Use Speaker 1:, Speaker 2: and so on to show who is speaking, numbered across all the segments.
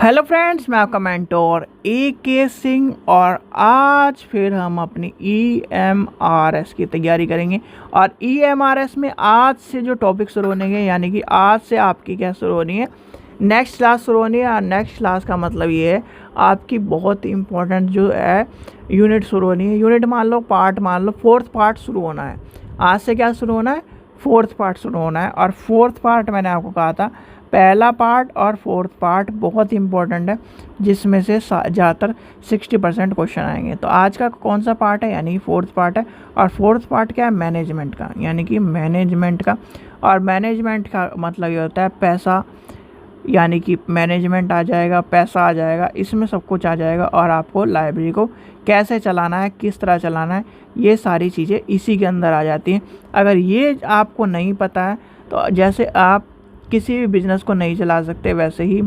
Speaker 1: Hello friends, मैं आपका mentor AK Singh और आज फिर हम अपनी EMRS की तैयारी करेंगे। और EMRS में आज से जो टॉपिक शुरू होने हैं, यानी कि आज से आपकी क्या शुरू होनी है, नेक्स्ट क्लास शुरू होनी है। और नेक्स्ट क्लास का मतलब ये है आपकी बहुत इंपॉर्टेंट जो है यूनिट शुरू होनी है। यूनिट मान लो, पार्ट मान लो, फोर्थ पार्ट शुरू होना है। आज से क्या शुरू होना है? फोर्थ पार्ट शुरू होना है। और फोर्थ पार्ट मैंने आपको कहा था, पहला पार्ट और फोर्थ पार्ट बहुत इंपॉर्टेंट है, जिसमें से ज़्यादातर 60% क्वेश्चन आएंगे। तो आज का कौन सा पार्ट है? यानी फोर्थ पार्ट है। और फोर्थ पार्ट क्या है? मैनेजमेंट का, यानी कि मैनेजमेंट का। और मैनेजमेंट का मतलब ये होता है पैसा, यानी कि मैनेजमेंट आ जाएगा, पैसा आ जाएगा, इसमें सब कुछ आ जाएगा। और आपको लाइब्रेरी को कैसे चलाना है, किस तरह चलाना है, ये सारी चीज़ें इसी के अंदर आ जाती हैं। अगर ये आपको नहीं पता है तो जैसे आप किसी भी बिज़नेस को नहीं चला सकते, वैसे ही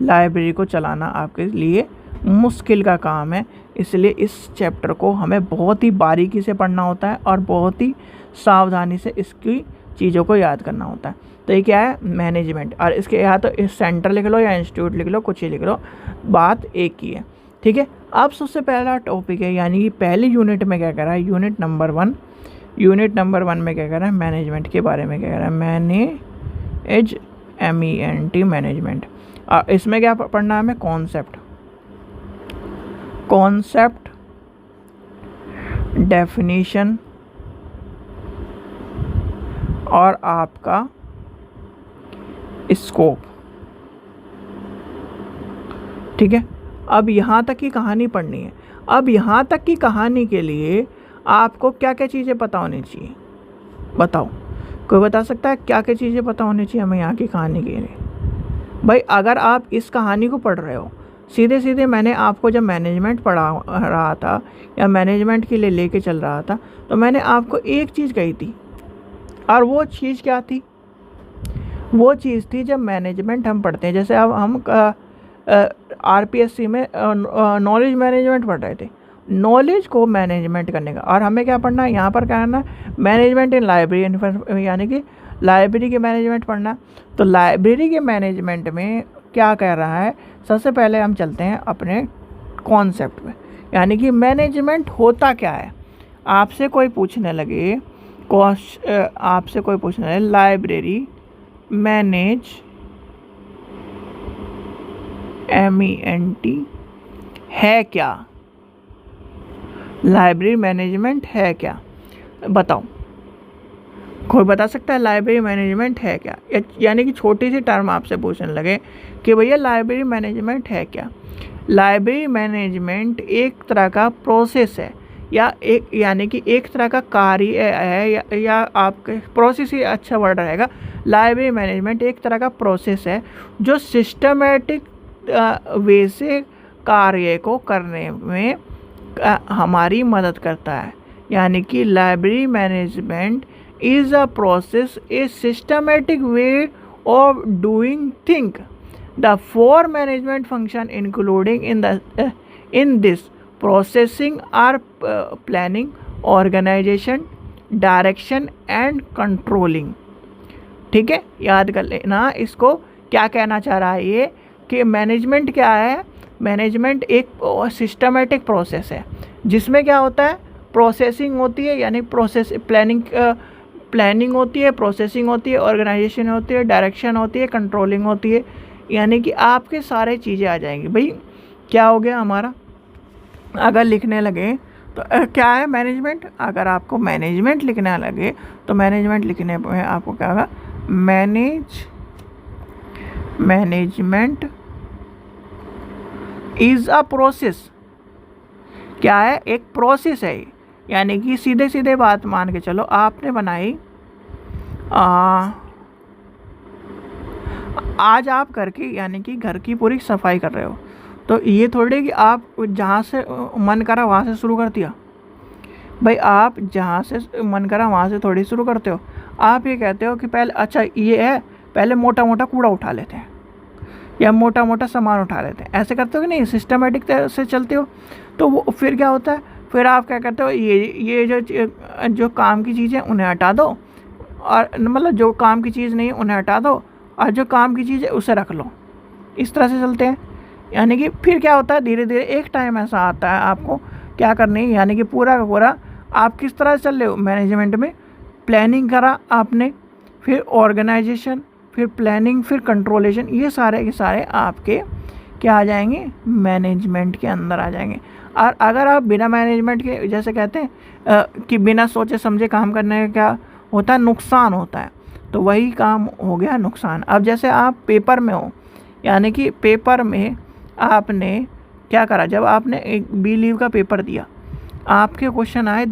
Speaker 1: लाइब्रेरी को चलाना आपके लिए मुश्किल का काम है। इसलिए इस चैप्टर को हमें बहुत ही बारीकी से पढ़ना होता है और बहुत ही सावधानी से इसकी चीज़ों को याद करना होता है। तो ये क्या है? मैनेजमेंट। और इसके या तो इस सेंटर लिख लो या इंस्टीट्यूट लिख लो, कुछ ही लिख लो, बात एक ही है। ठीक है। अब सबसे पहला टॉपिक है, यानी कि पहली यूनिट में क्या कर रहा है, यूनिट नंबर 1 में क्या कर रहा है? मैनेजमेंट के बारे में क्या कर रहा है? MENT management. इसमें क्या पढ़ना है हमें? कॉन्सेप्ट, डेफिनीशन और आपका स्कोप। ठीक है। अब यहाँ तक की कहानी पढ़नी है। अब यहाँ तक की कहानी के लिए आपको क्या क्या चीज़ें पता होनी चाहिए? बताओ, कोई बता सकता है क्या क्या चीज़ें पता होनी चाहिए हमें यहाँ की कहानी के लिए? भाई, अगर आप इस कहानी को पढ़ रहे हो, सीधे सीधे मैंने आपको जब मैनेजमेंट पढ़ा रहा था या मैनेजमेंट के लिए लेके चल रहा था, तो मैंने आपको एक चीज़ कही थी। और वो चीज़ क्या थी? वो चीज़ थी, जब मैनेजमेंट हम पढ़ते हैं, जैसे अब हम RPSC में नॉलेज मैनेजमेंट पढ़ रहे थे, नॉलेज को मैनेजमेंट करने का। और हमें क्या पढ़ना है यहाँ पर? क्या करना है? मैनेजमेंट इन लाइब्रेरी, यानी कि लाइब्रेरी के मैनेजमेंट पढ़ना है। तो लाइब्रेरी के मैनेजमेंट में क्या कह रहा है? सबसे पहले हम चलते हैं अपने कॉन्सेप्ट में, यानी कि मैनेजमेंट होता क्या है। आपसे कोई पूछने लगे लाइब्रेरी मैनेज, MENT है क्या? लाइब्रेरी मैनेजमेंट है क्या? बताओ, कोई बता सकता है लाइब्रेरी मैनेजमेंट है क्या? यानी कि छोटी सी टर्म आपसे पूछने लगे कि भैया लाइब्रेरी मैनेजमेंट है क्या। लाइब्रेरी मैनेजमेंट एक तरह का प्रोसेस है, या एक, यानी कि एक तरह का कार्य है, या आपके प्रोसेस ही अच्छा वर्ड रहेगा। लाइब्रेरी मैनेजमेंट एक तरह का प्रोसेस है जो सिस्टमेटिक वे से कार्य को करने में हमारी मदद करता है। यानी कि library management is a process, a systematic way of doing thing. The 4 management function including in this processing are planning, organisation, direction and controlling. ठीक है, याद कर लेना इसको। क्या कहना चाह रहा है ये कि मैनेजमेंट क्या है? मैनेजमेंट एक सिस्टमेटिक प्रोसेस है जिसमें क्या होता है? प्रोसेसिंग होती है, यानी प्रोसेस प्लानिंग होती है, प्रोसेसिंग होती है, ऑर्गेनाइजेशन होती है, डायरेक्शन होती है, कंट्रोलिंग होती है। यानी कि आपके सारे चीज़ें आ जाएंगी। भाई, क्या हो गया हमारा? अगर लिखने लगे तो क्या है मैनेजमेंट? अगर आपको मैनेजमेंट लिखने लगे तो मैनेजमेंट लिखने में आपको क्या होगा? Management is a process. क्या है? एक प्रोसेस है। यानी कि सीधे सीधे बात मान के चलो, आपने बनाई आज आप करके, यानी कि घर की पूरी सफाई कर रहे हो, तो ये थोड़ी कि आप जहाँ से मन करा वहाँ से शुरू कर दिया। भाई, आप जहाँ से मन करा वहाँ से थोड़ी शुरू करते हो। आप ये कहते हो कि पहले, अच्छा ये है, पहले मोटा मोटा कूड़ा उठा लेते हैं या मोटा मोटा सामान उठा लेते हैं। ऐसे करते हो कि नहीं? सिस्टमेटिक तरह से चलते हो। तो वो फिर क्या होता है? फिर आप क्या करते हो? ये जो काम की चीज़ें उन्हें हटा दो, और मतलब जो काम की चीज़ नहीं है उन्हें हटा दो, और जो काम की चीज़ है उसे रख लो। इस तरह से चलते हैं। यानी कि फिर क्या होता है, धीरे धीरे एक टाइम ऐसा आता है आपको क्या करनी है, यानी कि पूरा का पूरा आप किस तरह से चल रहे हो मैनेजमेंट में। प्लानिंग करा आपने, फिर ऑर्गेनाइजेशन, फिर प्लानिंग, फिर कंट्रोलेशन, ये सारे के सारे आपके क्या आ जाएंगे, मैनेजमेंट के अंदर आ जाएंगे। और अगर आप बिना मैनेजमेंट के, जैसे कहते हैं कि बिना सोचे समझे काम करने का क्या होता है, नुकसान होता है, तो वही काम हो गया नुकसान। अब जैसे आप पेपर में हो, यानी कि पेपर में आपने क्या करा, जब आपने एक बी लीव का पेपर दिया, आपके क्वेश्चन आए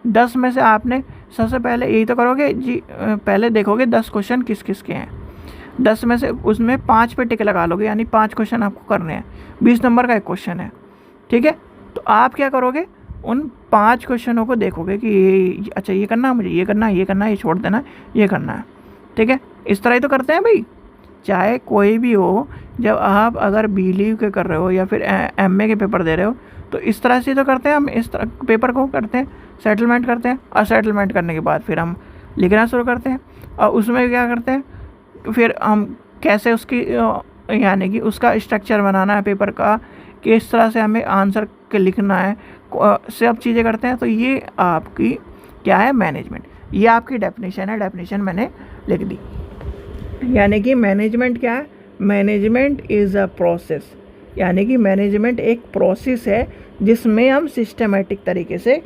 Speaker 1: 10 में से आपने सबसे पहले यही तो करोगे जी, पहले देखोगे 10 क्वेश्चन किस किस के हैं, 10 में से उसमें 5 पे टिक लगा लोगे, यानी 5 क्वेश्चन आपको करने हैं, 20 नंबर का एक क्वेश्चन है, ठीक है। तो आप क्या करोगे, उन 5 क्वेश्चनों को देखोगे कि ये अच्छा ये करना है मुझे, ये करना है, ये करना है, ये छोड़ देना है, ये करना है, ठीक है। इस तरह ही तो करते हैं भाई, चाहे कोई भी हो। जब आप अगर बी लीव के कर रहे हो या फिर एमए के पेपर दे रहे हो, तो इस तरह से तो करते हैं हम, इस तरह पेपर को करते हैं, सेटलमेंट करते हैं, और सेटलमेंट करने के बाद फिर हम लिखना शुरू करते हैं। और उसमें क्या करते हैं, फिर हम कैसे उसकी यानी कि उसका स्ट्रक्चर बनाना है पेपर का, किस तरह से हमें आंसर के लिखना है, सब चीज़ें करते हैं। तो ये आपकी क्या है, मैनेजमेंट। ये आपकी डेफिनेशन है, डेफिनेशन मैंने लिख दी। यानी कि मैनेजमेंट क्या है, मैनेजमेंट इज़ अ प्रोसेस, यानी कि मैनेजमेंट एक प्रोसेस है जिसमें हम सिस्टमेटिक तरीके से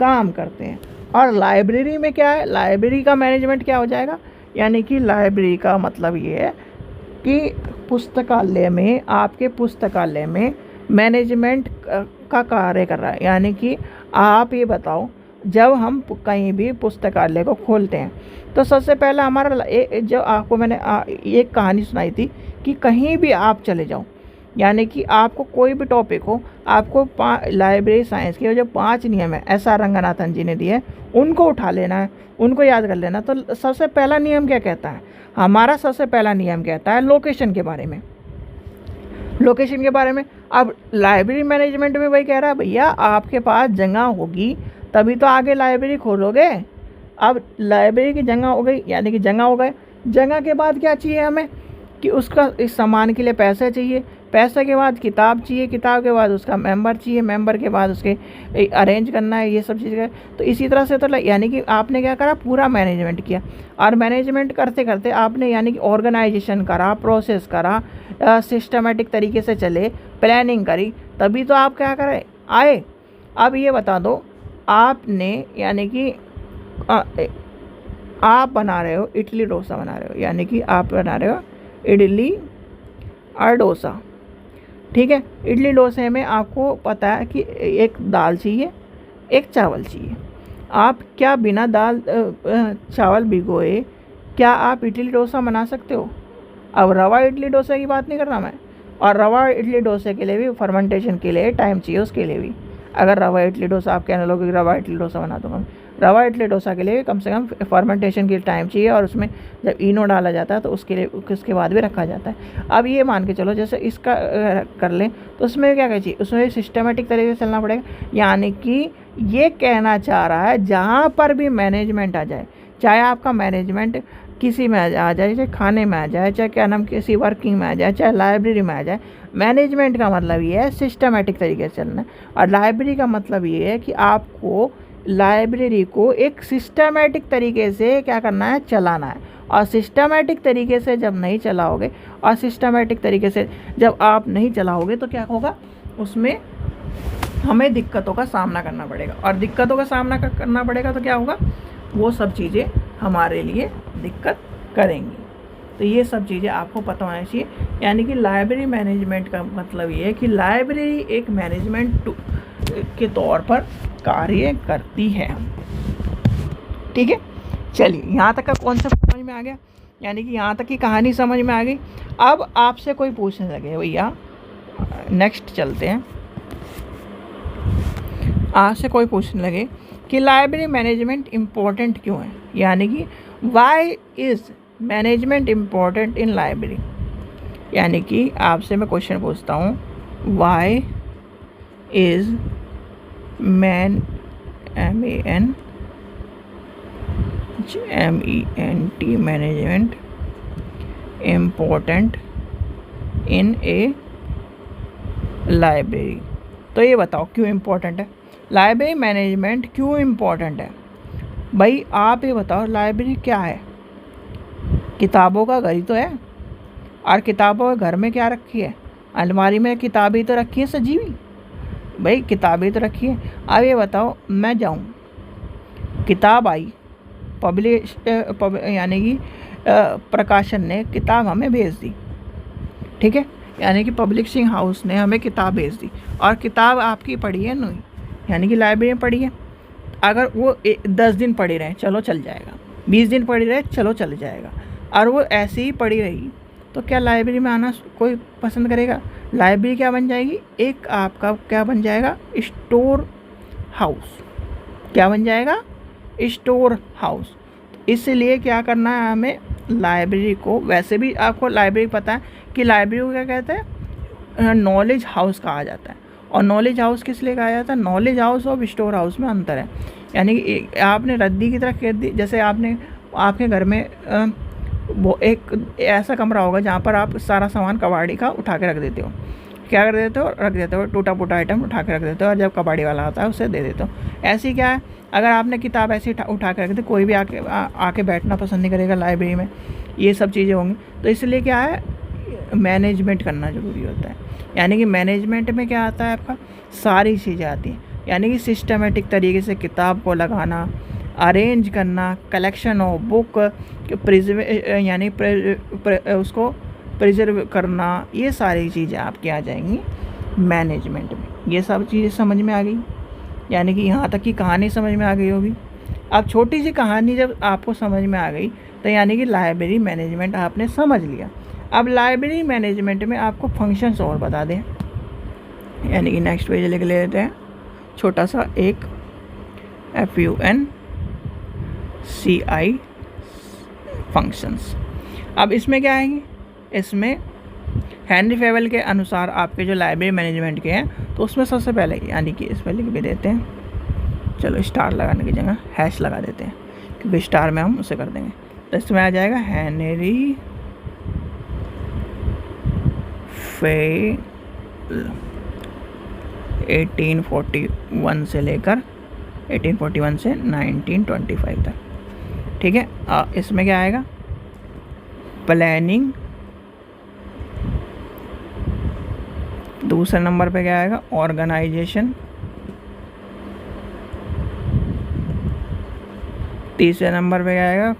Speaker 1: काम करते हैं। और लाइब्रेरी में क्या है, लाइब्रेरी का मैनेजमेंट क्या हो जाएगा, यानी कि लाइब्रेरी का मतलब ये है कि पुस्तकालय में, आपके पुस्तकालय में मैनेजमेंट का कार्य कर रहा है। यानी कि आप ये बताओ, जब हम कहीं भी पुस्तकालय को खोलते हैं तो सबसे पहला हमारा जो आपको मैंने एक कहानी सुनाई थी कि कहीं भी आप चले जाओ, यानी कि आपको कोई भी टॉपिक हो, आपको लाइब्रेरी साइंस के जो 5 नियम है SR रंगनाथन जी ने दिए, उनको उठा लेना है, उनको याद कर लेना। तो सबसे पहला नियम क्या कहता है, हमारा सबसे पहला नियम कहता है लोकेशन के बारे में, लोकेशन के बारे में। अब लाइब्रेरी मैनेजमेंट में वही कह रहा है, भैया आपके पास जगह होगी तभी तो आगे लाइब्रेरी खोलोगे। अब लाइब्रेरी की जगह हो गई, यानी कि जगह हो गए, जगह के बाद क्या चाहिए हमें कि उसका इस सामान के लिए पैसे चाहिए, पैसे के बाद किताब चाहिए, किताब के बाद उसका मेंबर चाहिए, मेंबर के बाद उसके अरेंज करना है, ये सब चीज़ें। तो इसी तरह से तो यानी कि आपने क्या करा, पूरा मैनेजमेंट किया। और मैनेजमेंट करते करते आपने यानी कि ऑर्गेनाइजेशन करा, प्रोसेस करा, सिस्टमेटिक तरीके से चले, प्लानिंग करी, तभी तो आप क्या करें आए। अब ये बता दो, आपने यानी कि आप बना रहे हो इडली डोसा बना रहे हो, यानी कि आप बना रहे हो इडली और डोसा, ठीक है। इडली डोसे में आपको पता है कि एक दाल चाहिए, एक चावल चाहिए। आप क्या बिना दाल चावल भिगोए क्या आप इडली डोसा बना सकते हो? अब रवा इडली डोसे की बात नहीं कर रहा मैं, और रवा इडली डोसे के लिए भी फर्मेंटेशन के लिए टाइम चाहिए, उसके लिए भी। अगर रवा इडली डोसा आप कहने लोगे कि रवा इडली डोसा बना दूँगा, रवा इडली डोसा के लिए कम से कम फर्मेंटेशन के लिए टाइम चाहिए, और उसमें जब इनो डाला जाता है तो उसके लिए उसके बाद भी रखा जाता है। अब ये मान के चलो जैसे इसका कर लें तो उसमें क्या चाहिए, उसमें सिस्टमेटिक तरीके से चलना पड़ेगा। यानी कि ये कहना चाह रहा है जहाँ पर भी मैनेजमेंट आ जाए, चाहे आपका मैनेजमेंट किसी में आ जाए, चाहे खाने में आ जाए, चाहे क्या नाम किसी वर्किंग में आ जाए, चाहे लाइब्रेरी में आ जाए, मैनेजमेंट का मतलब ये है सिस्टमेटिक तरीके से चलना है। और लाइब्रेरी का मतलब ये है कि आपको लाइब्रेरी को एक सिस्टमेटिक तरीके से क्या करना है, चलाना है। और सिस्टमेटिक तरीके से जब नहीं चलाओगे, और सिस्टमेटिक तरीके से जब आप नहीं चलाओगे तो क्या होगा, उसमें हमें दिक्कतों का सामना करना पड़ेगा। और दिक्कतों का सामना करना पड़ेगा तो क्या होगा, वो सब चीज़ें हमारे लिए दिक्कत करेंगी। तो ये सब चीज़ें आपको पता होना चाहिए। यानी कि लाइब्रेरी मैनेजमेंट का मतलब ये है कि लाइब्रेरी एक मैनेजमेंट के तौर पर कार्य करती है, ठीक है। चलिए, यहाँ तक का कॉन्सेप्ट समझ में आ गया, यानी कि यहाँ तक की कहानी समझ में आ गई। अब आपसे कोई पूछने लगे, भैया नेक्स्ट चलते हैं, आपसे कोई पूछने लगे कि लाइब्रेरी मैनेजमेंट इम्पोर्टेंट क्यों है, यानी कि why is management important in library. यानी कि आपसे मैं क्वेश्चन पूछता हूँ, why is man MENT management important in a library. तो ये बताओ क्यों इम्पोर्टेंट है, लाइब्रेरी मैनेजमेंट क्यों इम्पोर्टेंट है भाई? आप ये बताओ, लाइब्रेरी क्या है? किताबों का घर ही तो है। और किताबों के घर में क्या रखी है? अलमारी में किताबें तो रखी है सजी हुई भाई, किताबें तो रखी है। अब ये बताओ, मैं जाऊँ, किताब आई, पब्लिश यानी कि प्रकाशन ने किताब हमें भेज दी, ठीक है, यानी कि पब्लिशिंग हाउस ने हमें किताब भेज दी, और किताब आपकी पढ़ी है नहीं, यानी कि लाइब्रेरी में पढ़ी है। अगर वो 10 दिन पढ़ी रहे, चलो चल जाएगा, 20 दिन पढ़ी रहे, चलो चल जाएगा, और वो ऐसे ही पढ़ी रही तो क्या लाइब्रेरी में आना कोई पसंद करेगा? लाइब्रेरी क्या बन जाएगी? एक आपका क्या बन जाएगा? Store house. क्या बन जाएगा? Store house. इसलिए क्या करना है हमें? लाइब्रेरी को, वैसे भी आपको लाइब्रेरी पता है कि लाइब्रेरी को क्या कहते हैं? नॉलेज हाउस कहा जाता है। और नॉलेज हाउस किस लिए कहा जाता है? नॉलेज हाउस और स्टोर हाउस में अंतर है। यानी कि आपने रद्दी की तरह कह दी, जैसे आपने आपके घर में वो एक ऐसा कमरा होगा जहाँ पर आप सारा सामान कबाड़ी का उठा के रख देते हो। क्या कर देते हो? रख देते हो, टूटा फूटा आइटम उठा के रख देते हो, और जब कबाड़ी वाला आता है उसे दे देते हो। ऐसी क्या है, अगर आपने किताब ऐसी उठा के रख दी, कोई भी आके बैठना पसंद नहीं करेगा लाइब्रेरी में, ये सब चीज़ें होंगी। तो इसलिए क्या है, मैनेजमेंट करना ज़रूरी होता है। यानी कि मैनेजमेंट में क्या आता है आपका? सारी चीज़ें आती हैं, यानी कि सिस्टमेटिक तरीके से किताब को लगाना, अरेंज करना, कलेक्शन ऑफ बुक, यानी उसको प्रिजर्व करना, ये सारी चीज़ें आपकी आ जाएंगी मैनेजमेंट में। ये सब चीज़ें समझ में आ गई, यानी कि यहाँ तक की कहानी समझ में आ गई होगी। अब छोटी सी कहानी जब आपको समझ में आ गई तो यानी कि लाइब्रेरी मैनेजमेंट आपने समझ लिया। अब लाइब्रेरी मैनेजमेंट में आपको फंक्शंस और बता दें, यानी कि नेक्स्ट पेज लिख लेते हैं, छोटा सा एक FUNCI फंक्शंस। अब इसमें क्या आएंगे? इसमें हेनरी फेवल के अनुसार आपके जो लाइब्रेरी मैनेजमेंट के हैं, तो उसमें सबसे पहले, यानी कि इस पर लिख भी देते हैं, चलो स्टार लगाने की जगह हैश लगा देते हैं, क्योंकि स्टार में हम उसे कर देंगे। तो इसमें आ जाएगा हेनरी फेवल 1841 से लेकर 1841 से 1925 तक, ठीक है। इसमें क्या आएगा? प्लानिंग। दूसरे नंबर पे क्या आएगा? ऑर्गेनाइजेशन। तीसरे नंबर पे क्या आएगा?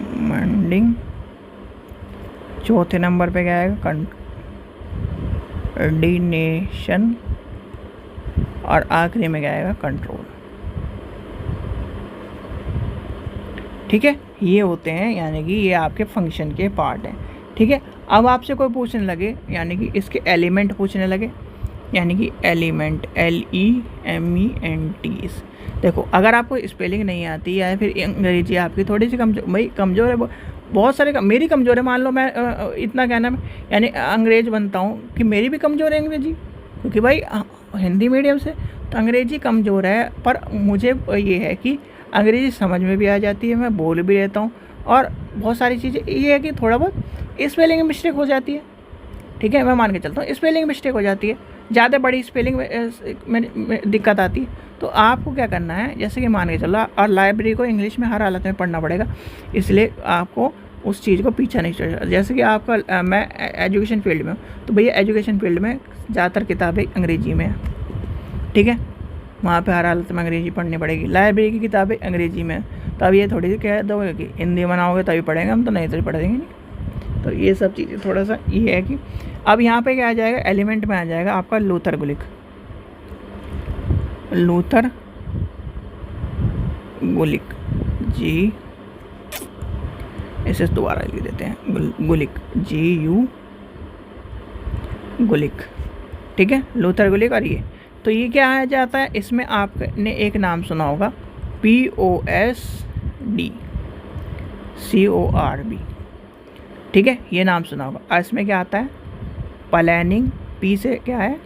Speaker 1: कमांडिंग। चौथे नंबर पे क्या आएगा? कोऑर्डिनेशन। और आखिरी में क्या आएगा? कंट्रोल। ठीक है, ये होते हैं, यानी कि ये आपके फंक्शन के पार्ट हैं, ठीक है। अब आपसे कोई पूछने लगे, यानी कि इसके एलिमेंट पूछने लगे, यानी कि एलिमेंट LEMENT। देखो, अगर आपको स्पेलिंग नहीं आती या फिर अंग्रेजी आपकी थोड़ी सी कमज़ोर है, बहुत सारे मेरी कमज़ोर है, मान लो मैं इतना कहना, यानी अंग्रेज बनता हूँ कि मेरी भी कमज़ोर है अंग्रेजी, क्योंकि भाई हिंदी मीडियम से, तो अंग्रेजी कमज़ोर है। पर मुझे ये है कि अंग्रेज़ी समझ में भी आ जाती है, मैं बोल भी लेता हूँ, और बहुत सारी चीज़ें ये है कि थोड़ा बहुत स्पेलिंग मिस्टेक हो जाती है, ठीक है, मैं मान के चलता हूँ स्पेलिंग मिस्टेक हो जाती है, ज़्यादा बड़ी स्पेलिंग में दिक्कत आती है। तो आपको क्या करना है, जैसे कि मान के चलो, और लाइब्रेरी को इंग्लिश में हर हालत में पढ़ना पड़ेगा, इसलिए आपको उस चीज़ को पीछा नहीं छोड़ना। जैसे कि आपका मैं एजुकेशन फील्ड में हूँ, तो भैया एजुकेशन फील्ड में ज़्यादातर किताबें अंग्रेजी में है, ठीक है, वहाँ पे हर हालत में अंग्रेजी पढ़नी पड़ेगी। लाइब्रेरी की किताबें अंग्रेजी में, तो अब ये थोड़ी सी कह दोगे कि हिंदी बनाओगे तभी पढ़ेंगे हम, तो नहीं तो पढ़ देंगे नहीं। तो ये सब चीज़ें थोड़ा सा ये है कि अब यहाँ पे क्या आ जाएगा? एलिमेंट में आ जाएगा आपका लूथर गुलिक। लूथर गुलिक जी, इसे दोबारा लिख देते हैं, गुलिक, GU गुलिक, ठीक है, लूथर गुलिक। और ये तो ये क्या आ जाता है? इसमें आपने एक नाम सुना होगा, POSDCORB, ठीक है, ये नाम सुना होगा। और इसमें क्या आता है? प्लानिंग। P से क्या है?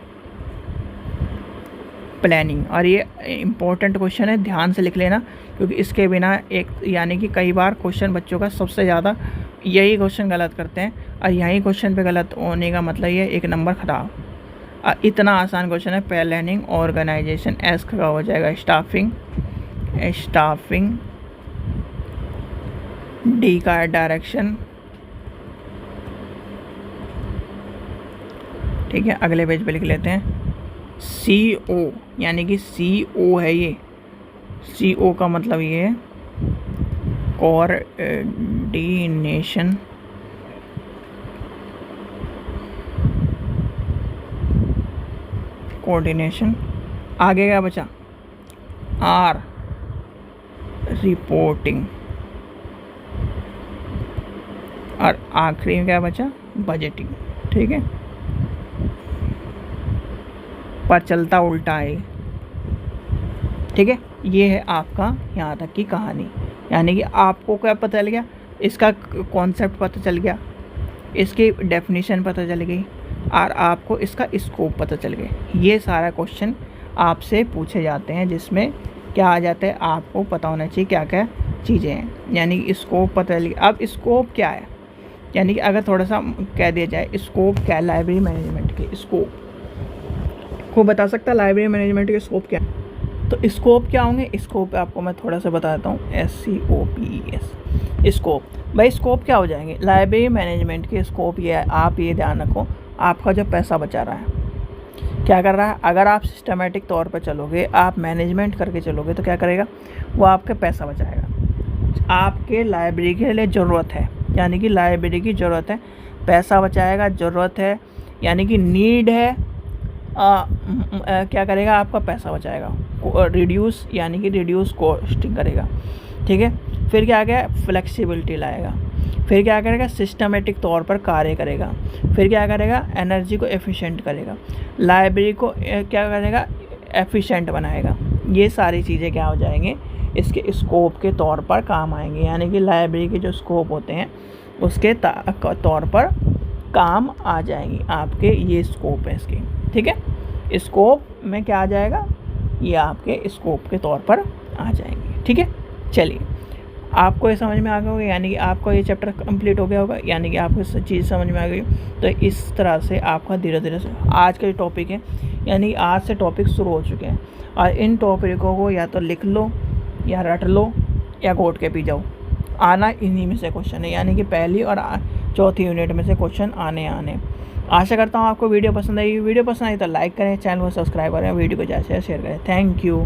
Speaker 1: प्लानिंग। और ये इम्पोर्टेंट क्वेश्चन है, ध्यान से लिख लेना, क्योंकि इसके बिना एक, यानी कि कई बार क्वेश्चन बच्चों का सबसे ज़्यादा यही क्वेश्चन गलत करते हैं, और यही क्वेश्चन पे गलत होने का मतलब ये 1 नंबर खराब। इतना आसान क्वेश्चन है। प्लानिंग ऑर्गेनाइजेशन, एस का हो जाएगा स्टाफिंग, डी का है डायरेक्शन। ठीक है, अगले पेज पे लिख लेते हैं CO, यानी कि CO है ये। CO का मतलब ये है कोऑर्डिनेशन, आगे क्या बचा, R रिपोर्टिंग, और आखिरी में क्या बचा, बजटिंग। ठीक है, पर चलता उल्टा है। ठीक है, ये है आपका यहाँ तक की कहानी। यानी कि आपको क्या पता चल गया, इसका कॉन्सेप्ट पता चल गया, इसकी डेफिनेशन पता चल गई, और आपको इसका स्कोप पता चल गया। ये सारा क्वेश्चन आपसे पूछे जाते हैं, जिसमें क्या आ जाता है, आपको पता होना चाहिए क्या क्या चीज़ें हैं। यानी कि स्कोप पता चल गया। अब स्कोप क्या है, यानी कि अगर थोड़ा सा कह दिया जाए स्कोप क्या है, लाइब्रेरी मैनेजमेंट के स्कोप को बता सकता है, लाइब्रेरी मैनेजमेंट के स्कोप क्या है। तो स्कोप क्या होंगे, स्कोप आपको मैं थोड़ा सा बताता हूँ, SCOPES स्कोप। भाई स्कोप क्या हो जाएंगे, लाइब्रेरी मैनेजमेंट के स्कोप ये है, आप ये ध्यान रखो, आपका जो पैसा बचा रहा है क्या कर रहा है। अगर आप सिस्टमेटिक तौर पर चलोगे, आप मैनेजमेंट करके चलोगे, तो क्या करेगा वो, आपका पैसा बचाएगा। आपके लाइब्रेरी के लिए ज़रूरत है, यानी कि लाइब्रेरी की ज़रूरत है, पैसा बचाएगा, ज़रूरत है यानी कि नीड है, क्या करेगा, आपका पैसा बचाएगा, रिड्यूस यानी कि रिड्यूस कॉस्टिंग करेगा। ठीक है, फिर क्या करेगा, फ्लेक्सिबिलिटी लाएगा, फिर क्या करेगा, सिस्टमेटिक तौर पर कार्य करेगा, फिर क्या करेगा, एनर्जी को एफिशिएंट करेगा, लाइब्रेरी को क्या करेगा, एफिशिएंट बनाएगा। ये सारी चीज़ें क्या हो जाएंगे, इसके स्कोप के तौर पर काम आएंगे। यानी कि लाइब्रेरी के जो स्कोप होते हैं उसके तौर पर काम आ जाएंगी आपके, ये स्कोप है इसके। ठीक है, स्कोप में क्या आ जाएगा, ये आपके स्कोप के तौर पर आ जाएंगे। ठीक है, चलिए आपको ये समझ में आ गया होगा, यानी कि आपका ये चैप्टर कंप्लीट हो गया होगा, यानी कि आपको चीज़ समझ में आ गई। तो इस तरह से आपका धीरे धीरे से आज का जो टॉपिक है, यानी आज से टॉपिक शुरू हो चुके हैं, और इन टॉपिकों को या तो लिख लो या रट लो या घोट के पी जाओ, आना इन्हीं में से क्वेश्चन है। यानी कि पहली और चौथी यूनिट में से क्वेश्चन आने। आशा करता हूँ आपको वीडियो पसंद आई। वीडियो पसंद आई तो लाइक करें, चैनल को सब्सक्राइब करें, वीडियो को ज़्यादा से ज़्यादा शेयर करें। Thank you.